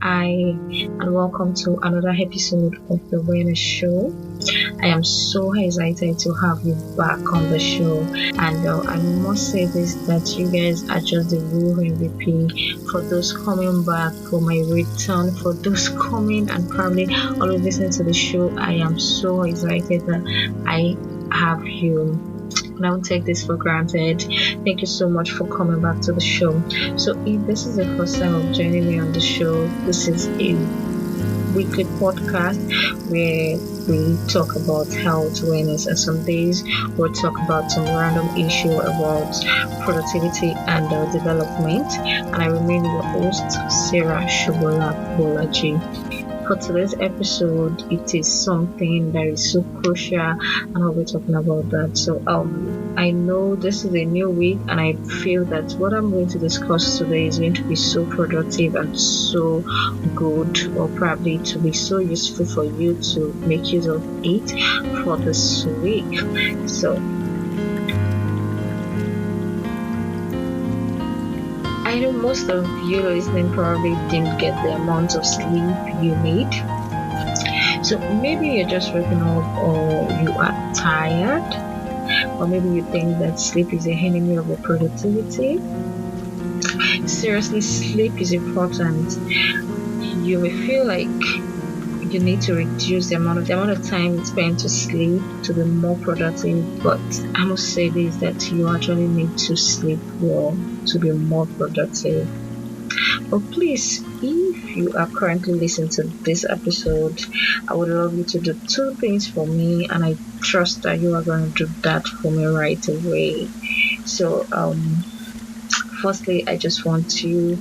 Hi, and welcome to another episode of the Awareness Show. I am so excited to have you back on the show, and I must say this that you guys are just the real MVP for those coming back, for my return, for those coming and probably always listening to the show. I am so excited that I have you. I don't take this for granted. Thank you so much for coming back to the show. So, if this is the first time of joining me on the show, this is a weekly podcast where we talk about health, wellness, and some days we'll talk about some random issue about productivity and development. And I remain your host, Sarah Shubola Bolaji. For today's episode, it is something that is so crucial, and I'll be talking about that. So, I know this is a new week, and I feel that what I'm going to discuss today is going to be so productive and so good, or probably to be so useful for you to make use of it for this week. So, I know most of you listening probably didn't get the amount of sleep you need. So maybe you're just waking up or you are tired, or maybe you think that sleep is the enemy of your productivity. Seriously, sleep is important. You may feel like you need to reduce the amount of time you spend to sleep to be more productive, but I must say this that you actually need to sleep well to be more productive. But please, if you are currently listening to this episode, I would love you to do two things for me, and I trust that you are going to do that for me right away. So, firstly, I just want you,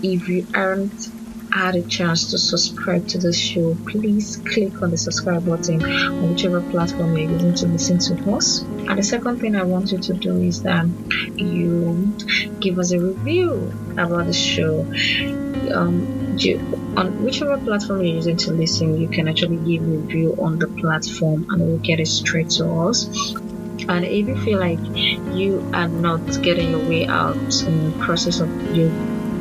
if you aren't had a chance to subscribe to the show, please click on the subscribe button on whichever platform you're using to listen to us. And the second thing I want you to do is that you give us a review about the show. On whichever platform you're using to listen, you can actually give a review on the platform and we'll get it straight to us. And if you feel like you are not getting your way out in the process of you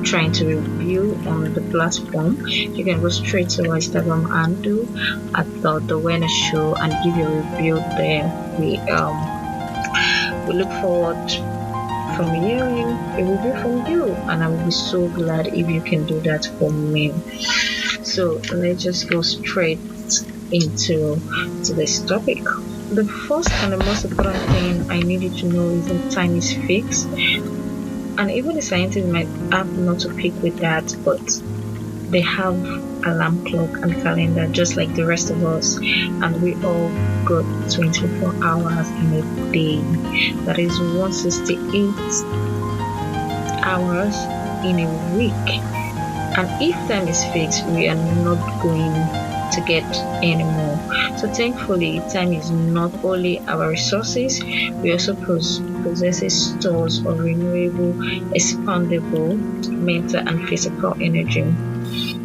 trying to review on the platform, you can go straight to our Instagram handle at the Awareness Show and give your review there. We look forward from hearing a review from you, and I will be so glad if you can do that for me. So let's just go straight into this topic. The first and the most important thing I need you to know is that time is fixed. And even the scientists might have not to pick with that, but they have alarm clock and calendar just like the rest of us, and we all got 24 hours in a day. That is 168 hours in a week. And if time is fixed, we are not going to get any more. So thankfully, time is not only our resources, we also possess stores of renewable, expandable mental and physical energy.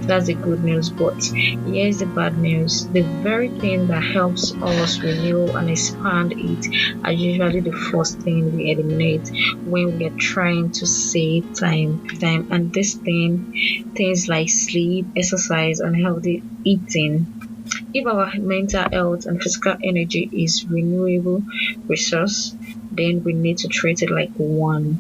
That's the good news, but here's the bad news. The very thing that helps us renew and expand it are usually the first thing we eliminate when we are trying to save time. And things like sleep, exercise, and healthy eating. If our mental health and physical energy is renewable resource, then we need to treat it like one.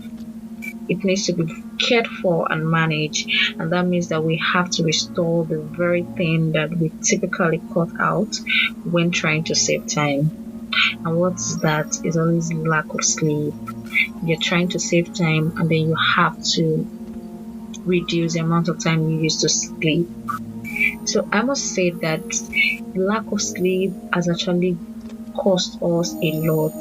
It needs to be cared for and managed, and that means that we have to restore the very thing that we typically cut out when trying to save time. And what's that? Is always lack of sleep. You're trying to save time, and then you have to reduce the amount of time you use to sleep. So I must say that lack of sleep has actually cost us a lot,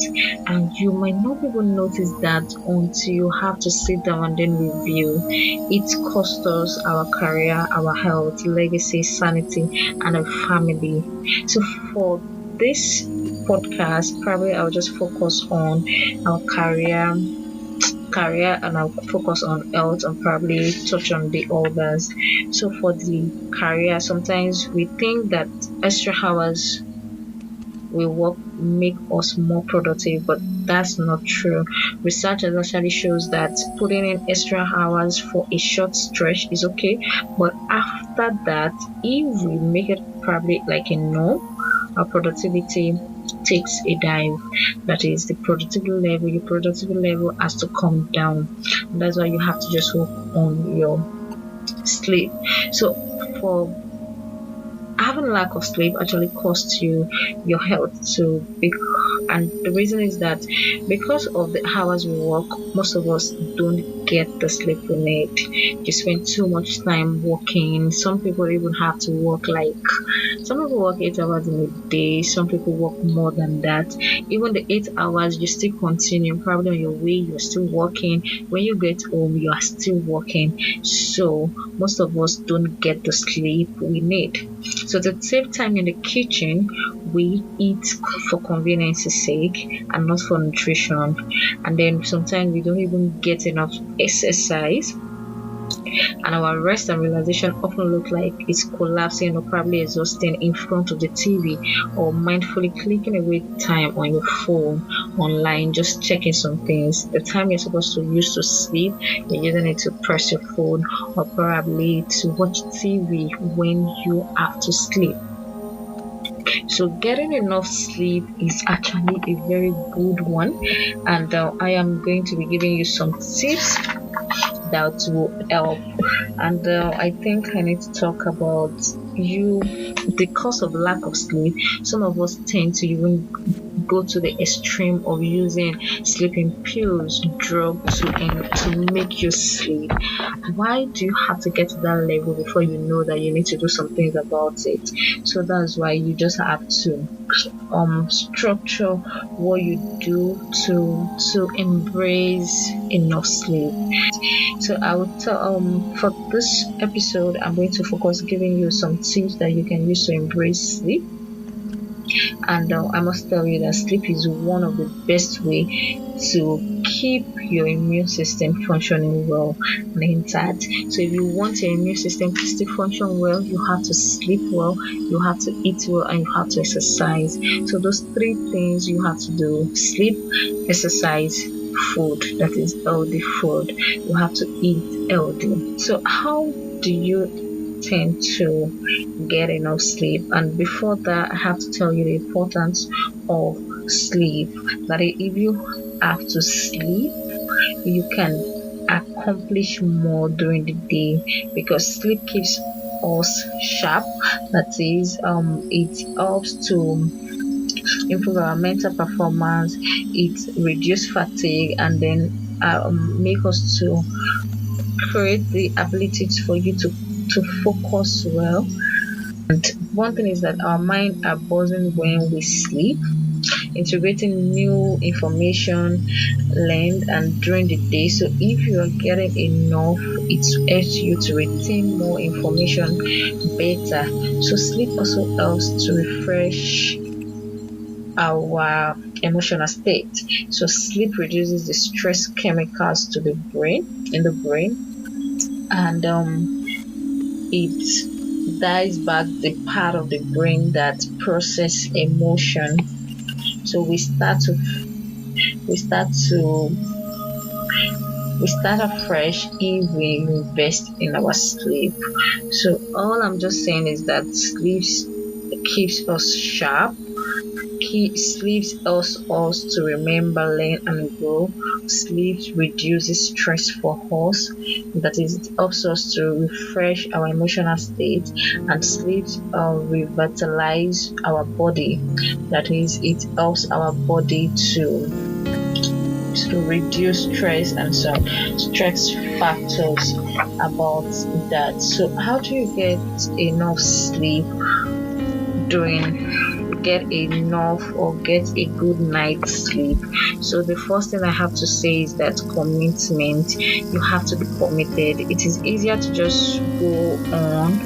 and you might not even notice that until you have to sit down and then review. It cost us our career, our health, legacy, sanity, and our family. So for this podcast, probably I'll just focus on our career and I'll focus on health and probably touch on the others. So for the career, sometimes we think that extra hours we work make us more productive, but That's not true. Research actually shows that putting in extra hours for a short stretch is okay, but after that, if we make it probably like a no, our productivity takes a dive. That is, your productivity level has to come down. And that's why you have to just work on your sleep. So for having lack of sleep actually costs you your health too. And the reason is that because of the hours we work, most of us don't get the sleep we need. You spend too much time working. Some people even have to work like some people work 8 hours in a day, some people work more than that. Even the 8 hours, you still continue. Probably on your way, you're still working. When you get home, you are still working. So most of us don't get the sleep we need. So to save time in the kitchen, we eat for convenience's sake and not for nutrition. And then sometimes we don't even get enough exercise, and our rest and realization often look like it's collapsing or probably exhausting in front of the TV, or mindfully clicking away time on your phone, online, just checking some things. The time you're supposed to use to sleep, you're using it to press your phone or probably to watch TV when you have to sleep. So getting enough sleep is actually a very good one, and I am going to be giving you some tips that will help. And I think I need to talk about you the cause of lack of sleep. Some of us tend to even go to the extreme of using sleeping pills, drugs to make you sleep. Why do you have to get to that level before you know that you need to do some things about it? So that's why you just have to structure what you do to embrace enough sleep. So I would tell for this episode I'm going to focus giving you some tips that you can use to embrace sleep. And I must tell you that sleep is one of the best way to keep your immune system functioning well and intact. So if you want your immune system to still function well, you have to sleep well, you have to eat well, and you have to exercise. So those three things you have to do: sleep, exercise, food, that is healthy food. You have to eat healthy. So how do you tend to get enough sleep? And before that, I have to tell you the importance of sleep. That if you have to sleep, you can accomplish more during the day, because sleep keeps us sharp. That is, it helps to improve our mental performance, it reduce fatigue, and then make us to create the ability for you to focus well. And one thing is that our mind are buzzing when we sleep, integrating new information learned and during the day. So if you are getting enough, it helps you to retain more information better. So sleep also helps to refresh our emotional state. So sleep reduces the stress chemicals to the brain in the brain, and it dies back the part of the brain that process emotion. So we start to we start afresh if we invest in our sleep. So all I'm just saying is that sleep keeps us sharp. Sleep helps us to remember, learn, and grow. Sleep reduces stress for us. That is, it helps us to refresh our emotional state, and sleep revitalize our body. That is, it helps our body to reduce stress and some stress factors about that. So, how do you get enough sleep during? Get enough or get a good night's sleep? So the first thing I have to say is that commitment. You have to be committed. It is easier to just go on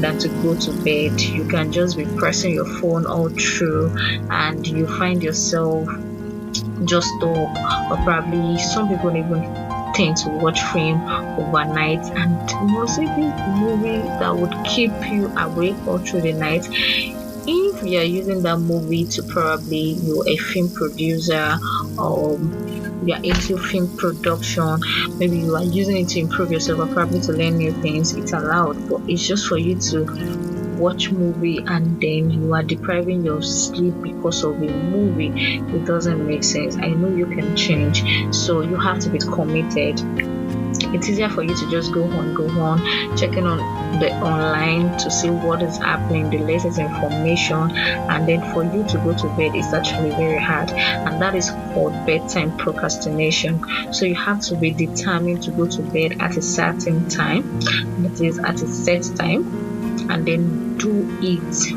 than to go to bed. You can just be pressing your phone all through and you find yourself just up, or probably some people even tend to watch film overnight, and mostly the movie that would keep you awake all through the night. If you're using that movie to probably you're a film producer or you're into film production, maybe you are using it to improve yourself or probably to learn new things, it's allowed. But it's just for you to watch movie and then you are depriving your sleep because of a movie. It doesn't make sense. I know you can change, so you have to be committed. It's easier for you to just go on, checking on the online to see what is happening, the latest information, and then for you to go to bed is actually very hard, and that is called bedtime procrastination. So you have to be determined to go to bed at a certain time, that is at a set time, and then do it,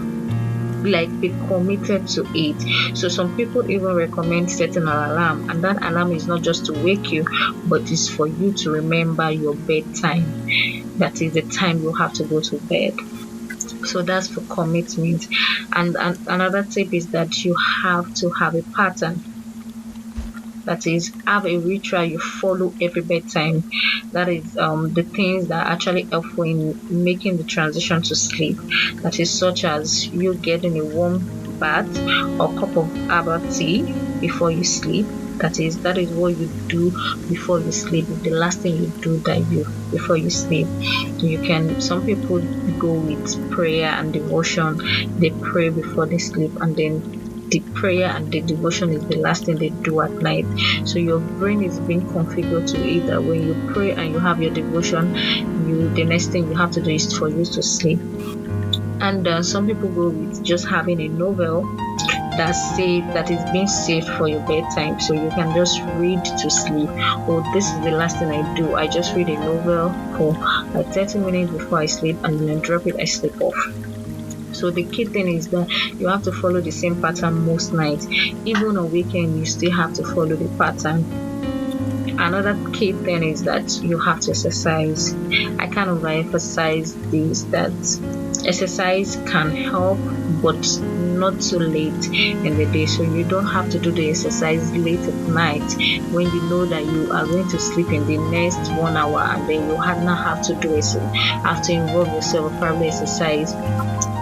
like be committed to it. So some people even recommend setting an alarm, and that alarm is not just to wake you, but it's for you to remember your bedtime. That is the time you have to go to bed. So that's for commitment. And another tip is that you have to have a pattern. That is, have a ritual you follow every bedtime. That is the things that actually help in making the transition to sleep. That is such as you getting a warm bath or cup of herbal tea before you sleep. That is what you do before you sleep. The last thing you do that you before you sleep. You can, some people go with prayer and devotion. They pray before they sleep, and then the prayer and the devotion is the last thing they do at night. So your brain is being configured to it that when you pray and you have your devotion, the next thing you have to do is for you to sleep. And some people go with just having a novel that is being saved for your bedtime, so you can just read to sleep. Oh, this is the last thing I do. I just read a novel for like 30 minutes before I sleep, and then I drop it, I sleep off. So the key thing is that you have to follow the same pattern most nights. Even on weekend, you still have to follow the pattern. Another key thing is that you have to exercise. I can't overemphasize this, that exercise can help, but not too late in the day. So you don't have to do the exercise late at night when you know that you are going to sleep in the next 1 hour, and then you not have to do it. Have to involve yourself, probably exercise.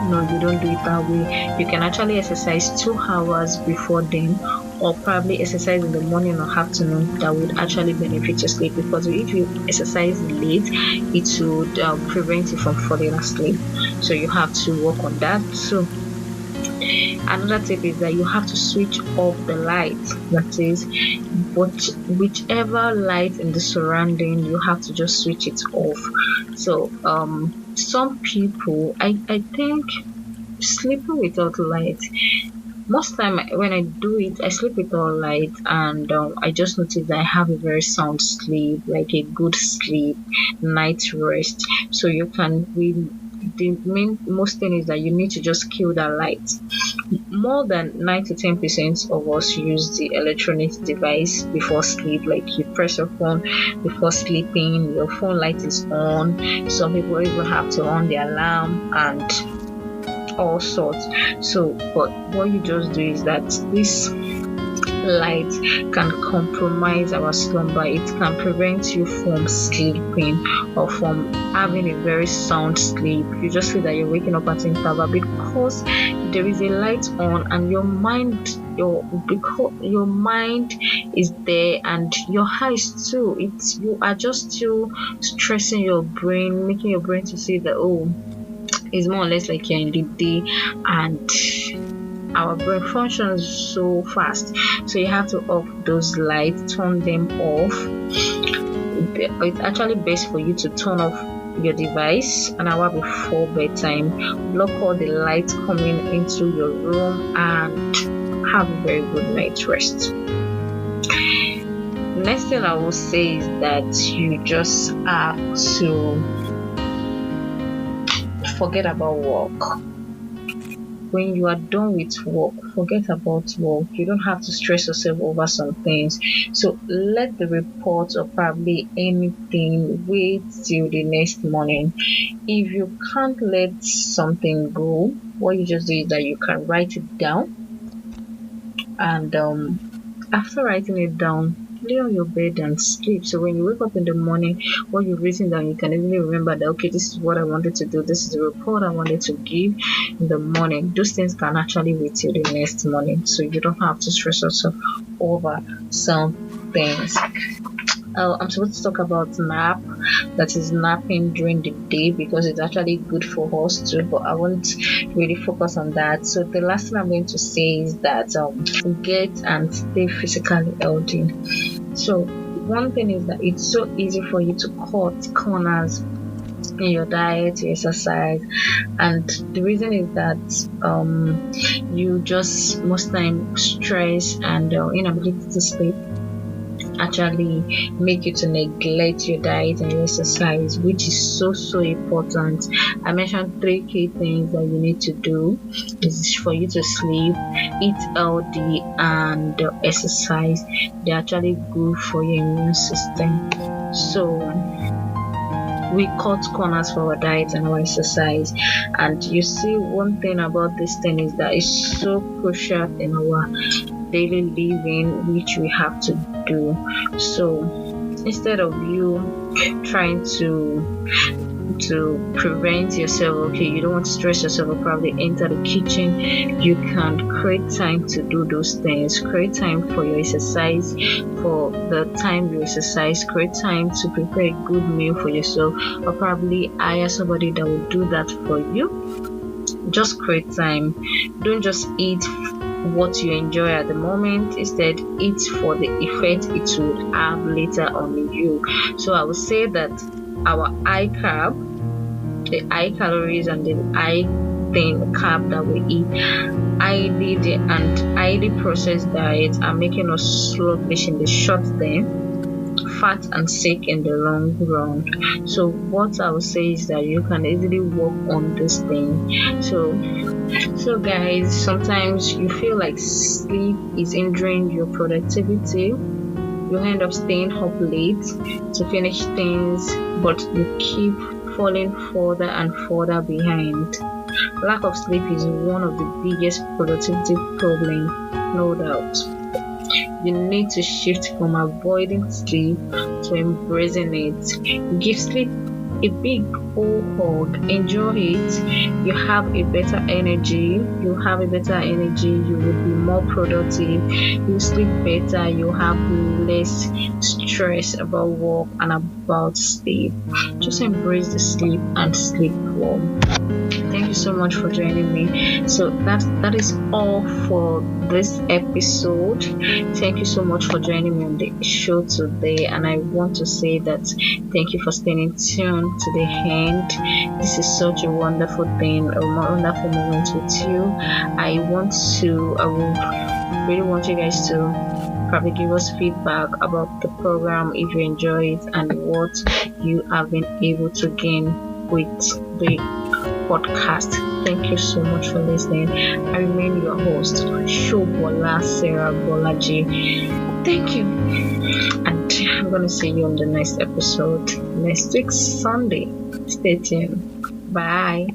No, you don't do it that way. You can actually exercise 2 hours before then, or probably exercise in the morning or afternoon. That would actually benefit your sleep, because if you exercise late, it would prevent you from falling asleep. So you have to work on that. So another tip is that you have to switch off the light. That is, but whichever light in the surrounding, you have to just switch it off. So some people, I think sleeping without light, most time when I do it, I sleep without light, and I just notice that I have a very sound sleep, like a good sleep, night rest. So you can, the main most thing is that you need to just kill that light. More than 9 to 10% of us use the electronic device before sleep. Like you press your phone before sleeping, your phone light is on. Some people even have to on the alarm and all sorts. So, but what you just do is that this light can compromise our slumber. It can prevent you from sleeping or from having a very sound sleep. You just feel that you're waking up at interval because there is a light on, and your mind is there, and your eyes too. You are just still stressing your brain, making your brain to see that it's more or less like you're in the day, and our brain functions so fast. So you have to off those lights, turn them off. It's actually best for you to turn off your device an hour before bedtime, block all the lights coming into your room, and have a very good night's rest. Next thing I will say is that you just have to forget about work. When you are done with work, forget about work. You don't have to stress yourself over some things. So let the report or probably anything wait till the next morning. If you can't let something go, what you just do is that you can write it down, and after writing it down, lay on your bed and sleep. So when you wake up in the morning, what you've written down, you can easily remember that, okay, this is what I wanted to do, this is the report I wanted to give in the morning. Those things can actually wait till the next morning, so you don't have to stress yourself over some things. I'm supposed to talk about nap, that is napping during the day, because it's actually good for us too, but I won't really focus on that. So the last thing I'm going to say is that get and stay physically healthy. So one thing is that it's so easy for you to cut corners in your diet, your exercise, and the reason is that you just most time stress and inability to sleep actually make you to neglect your diet and your exercise, which is so important. I mentioned 3 key things that you need to do is for you to sleep, eat healthy, and exercise. They're actually good for your immune system. So we cut corners for our diet and our exercise, and you see, one thing about this thing is that it's so crucial in our daily living, which we have to do. So instead of you trying to prevent yourself, okay, you don't want to stress yourself or probably enter the kitchen, you can create time to do those things. Create time for your exercise, for the time you exercise. Create time to prepare a good meal for yourself, or probably hire somebody that will do that for you. Just create time. Don't just eat what you enjoy at the moment. Instead, eat for the effect it will have later on you. So I would say that our high carb, the high calories, and the high carb that we eat, highly processed diets are making us sluggish in the short term, fat and sick in the long run. So what I would say is that you can easily work on this thing. So guys, sometimes you feel like sleep is hindering your productivity. You end up staying up late to finish things, but you keep falling further and further behind. Lack of sleep is one of the biggest productivity problems, no doubt. You need to shift from avoiding sleep to embracing it. Give sleep a big old hug. Enjoy it. You have a better energy. You will be more productive. You sleep better. You have less stress about work and about sleep. Just embrace the sleep and sleep well. Thank you so much for joining me. So that is all for this episode. Thank you so much for joining me on the show today, and I want to say that thank you for staying tuned to the end. This is such a wonderful thing, a wonderful moment with you. I will really want you guys to probably give us feedback about the program, if you enjoy it, and what you have been able to gain with the podcast. Thank you so much for listening. I remain your host, Shobola Sarah Bolaji. Thank you, and I'm gonna see you on the next episode next week Sunday. Stay tuned. Bye.